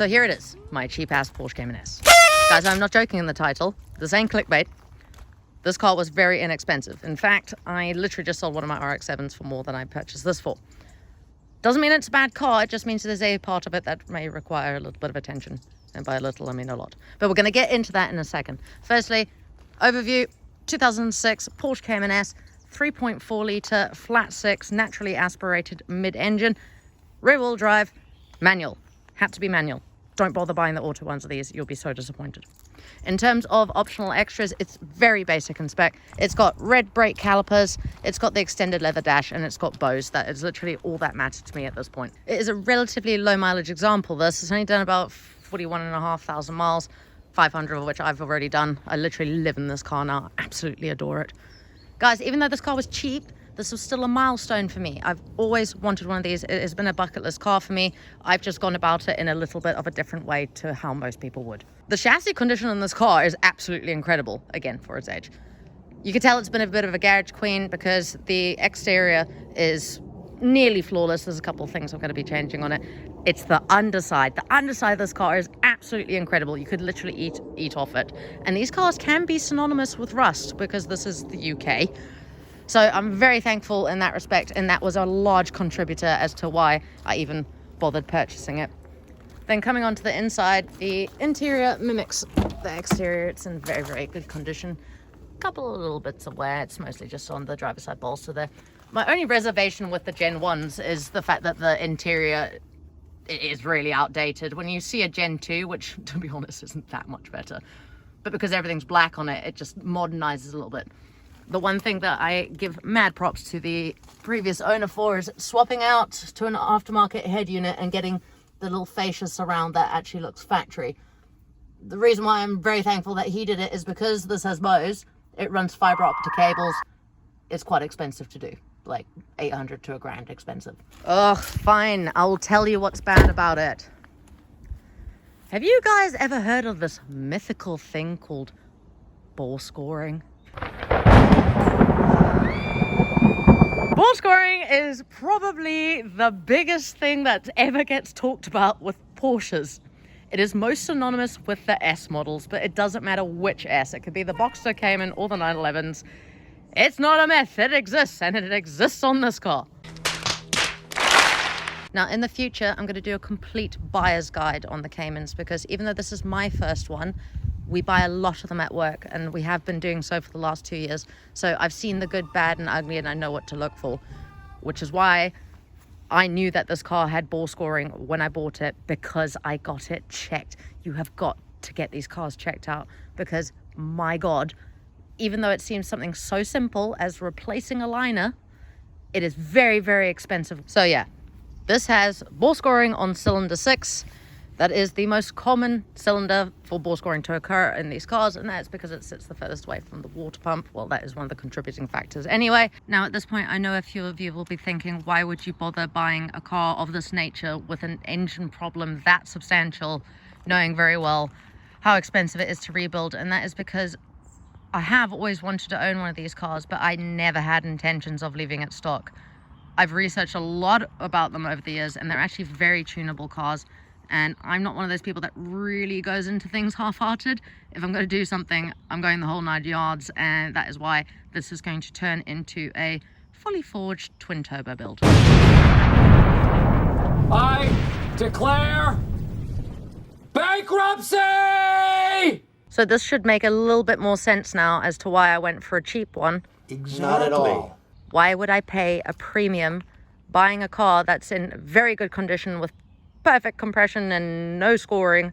So here it is, my cheap-ass Porsche Cayman S. Guys, I'm not joking in the title. This ain't clickbait. This car was very inexpensive. In fact, I literally just sold one of my RX-7s for more than I purchased this for. Doesn't mean it's a bad car, it just means there's a part of it that may require a little bit of attention. And by a little, I mean a lot. But we're going to get into that in a second. Firstly, overview, 2006 Porsche Cayman S, 3.4 litre, flat six, naturally aspirated mid-engine, rear-wheel drive, manual. Had to be manual. Don't bother buying the auto ones of these, you'll be so disappointed. In terms of optional extras, it's very basic in spec. It's got red brake calipers, it's got the extended leather dash, and it's got bows. That is literally all that matters to me at this point. It is a relatively low mileage example. This has only done about 41,500 miles, 500 of which I've already done. I literally live in this car now. Absolutely adore it. Guys, even though this car was cheap, this was still a milestone for me. I've always wanted one of these. It has been a bucket list car for me. I've just gone about it in a little bit of a different way to how most people would. The chassis condition in this car is absolutely incredible, again, for its age. You can tell it's been a bit of a garage queen because the exterior is nearly flawless. There's a couple of things I'm going to be changing on it. It's the underside. The underside of this car is absolutely incredible. You could literally eat off it. And these cars can be synonymous with rust because this is the UK. So I'm very thankful in that respect, and that was a large contributor as to why I even bothered purchasing it. Then coming on to the inside, the interior mimics the exterior. It's in very, very good condition. A couple of little bits of wear. It's mostly just on the driver's side bolster there. My only reservation with the Gen 1s is the fact that the interior is really outdated. When you see a Gen 2, which to be honest isn't that much better, but because everything's black on it, it just modernizes a little bit. The one thing that I give mad props to the previous owner for is swapping out to an aftermarket head unit and getting the little fascia surround that actually looks factory. The reason why I'm very thankful that he did it is because this has bows, it runs fiber optic cables. It's quite expensive to do, like 800 to $1,000 expensive. Ugh, fine, I'll tell you what's bad about it. Have you guys ever heard of this mythical thing called ball scoring? Ball scoring is probably the biggest thing that ever gets talked about with Porsches. It is most synonymous with the S models, but it doesn't matter which S. It could be the Porsche Cayman or the 911s. It's not a myth, it exists, and it exists on this car. Now, in the future, I'm going to do a complete buyer's guide on the Caymans because even though this is my first one, we buy a lot of them at work, and we have been doing so for the last 2 years. So I've seen the good, bad, and ugly, and I know what to look for, which is why I knew that this car had ball scoring when I bought it, because I got it checked. You have got to get these cars checked out because, my God, even though it seems something so simple as replacing a liner, it is very, very expensive. So yeah, this has ball scoring on cylinder 6. That is the most common cylinder for ball scoring to occur in these cars, and that's because it sits the furthest away from the water pump. Well, that is one of the contributing factors anyway. Now, at this point, I know a few of you will be thinking, why would you bother buying a car of this nature with an engine problem that substantial, knowing very well how expensive it is to rebuild? And that is because I have always wanted to own one of these cars, but I never had intentions of leaving it stock. I've researched a lot about them over the years, and they're actually very tunable cars. And I'm not one of those people that really goes into things half-hearted. If I'm going to do something, I'm going the whole 9 yards, and that is why this is going to turn into a fully forged twin-turbo build. I declare bankruptcy! So this should make a little bit more sense now as to why I went for a cheap one. Exactly. Not at all. Why would I pay a premium buying a car that's in very good condition with perfect compression and no scoring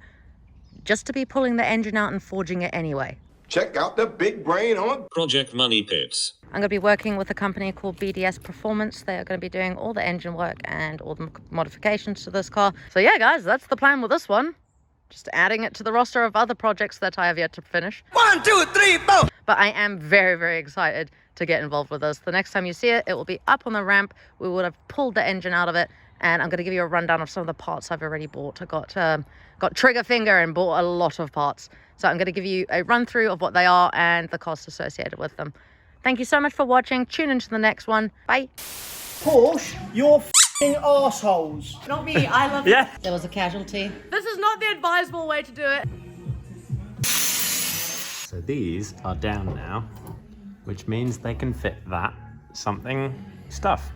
just to be pulling the engine out and forging it anyway? Check out the big brain on Project Money Pits. I'm going to be working with a company called BDS Performance. They are going to be doing all the engine work and all the modifications to this car. So yeah, guys, that's the plan with this one. Just adding it to the roster of other projects that I have yet to finish. 1, 2, 3, 4. But I am very, very excited to get involved with this. The next time you see it, it will be up on the ramp. We would have pulled the engine out of it, and I'm going to give you a rundown of some of the parts I've already bought. I got trigger finger and bought a lot of parts. So I'm going to give you a run through of what they are and the costs associated with them. Thank you so much for watching. Tune into the next one. Bye. Porsche, you're arseholes. Not me, I love Yeah. There was a casualty. This is not the advisable way to do it. So these are down now, which means they can fit that something stuff.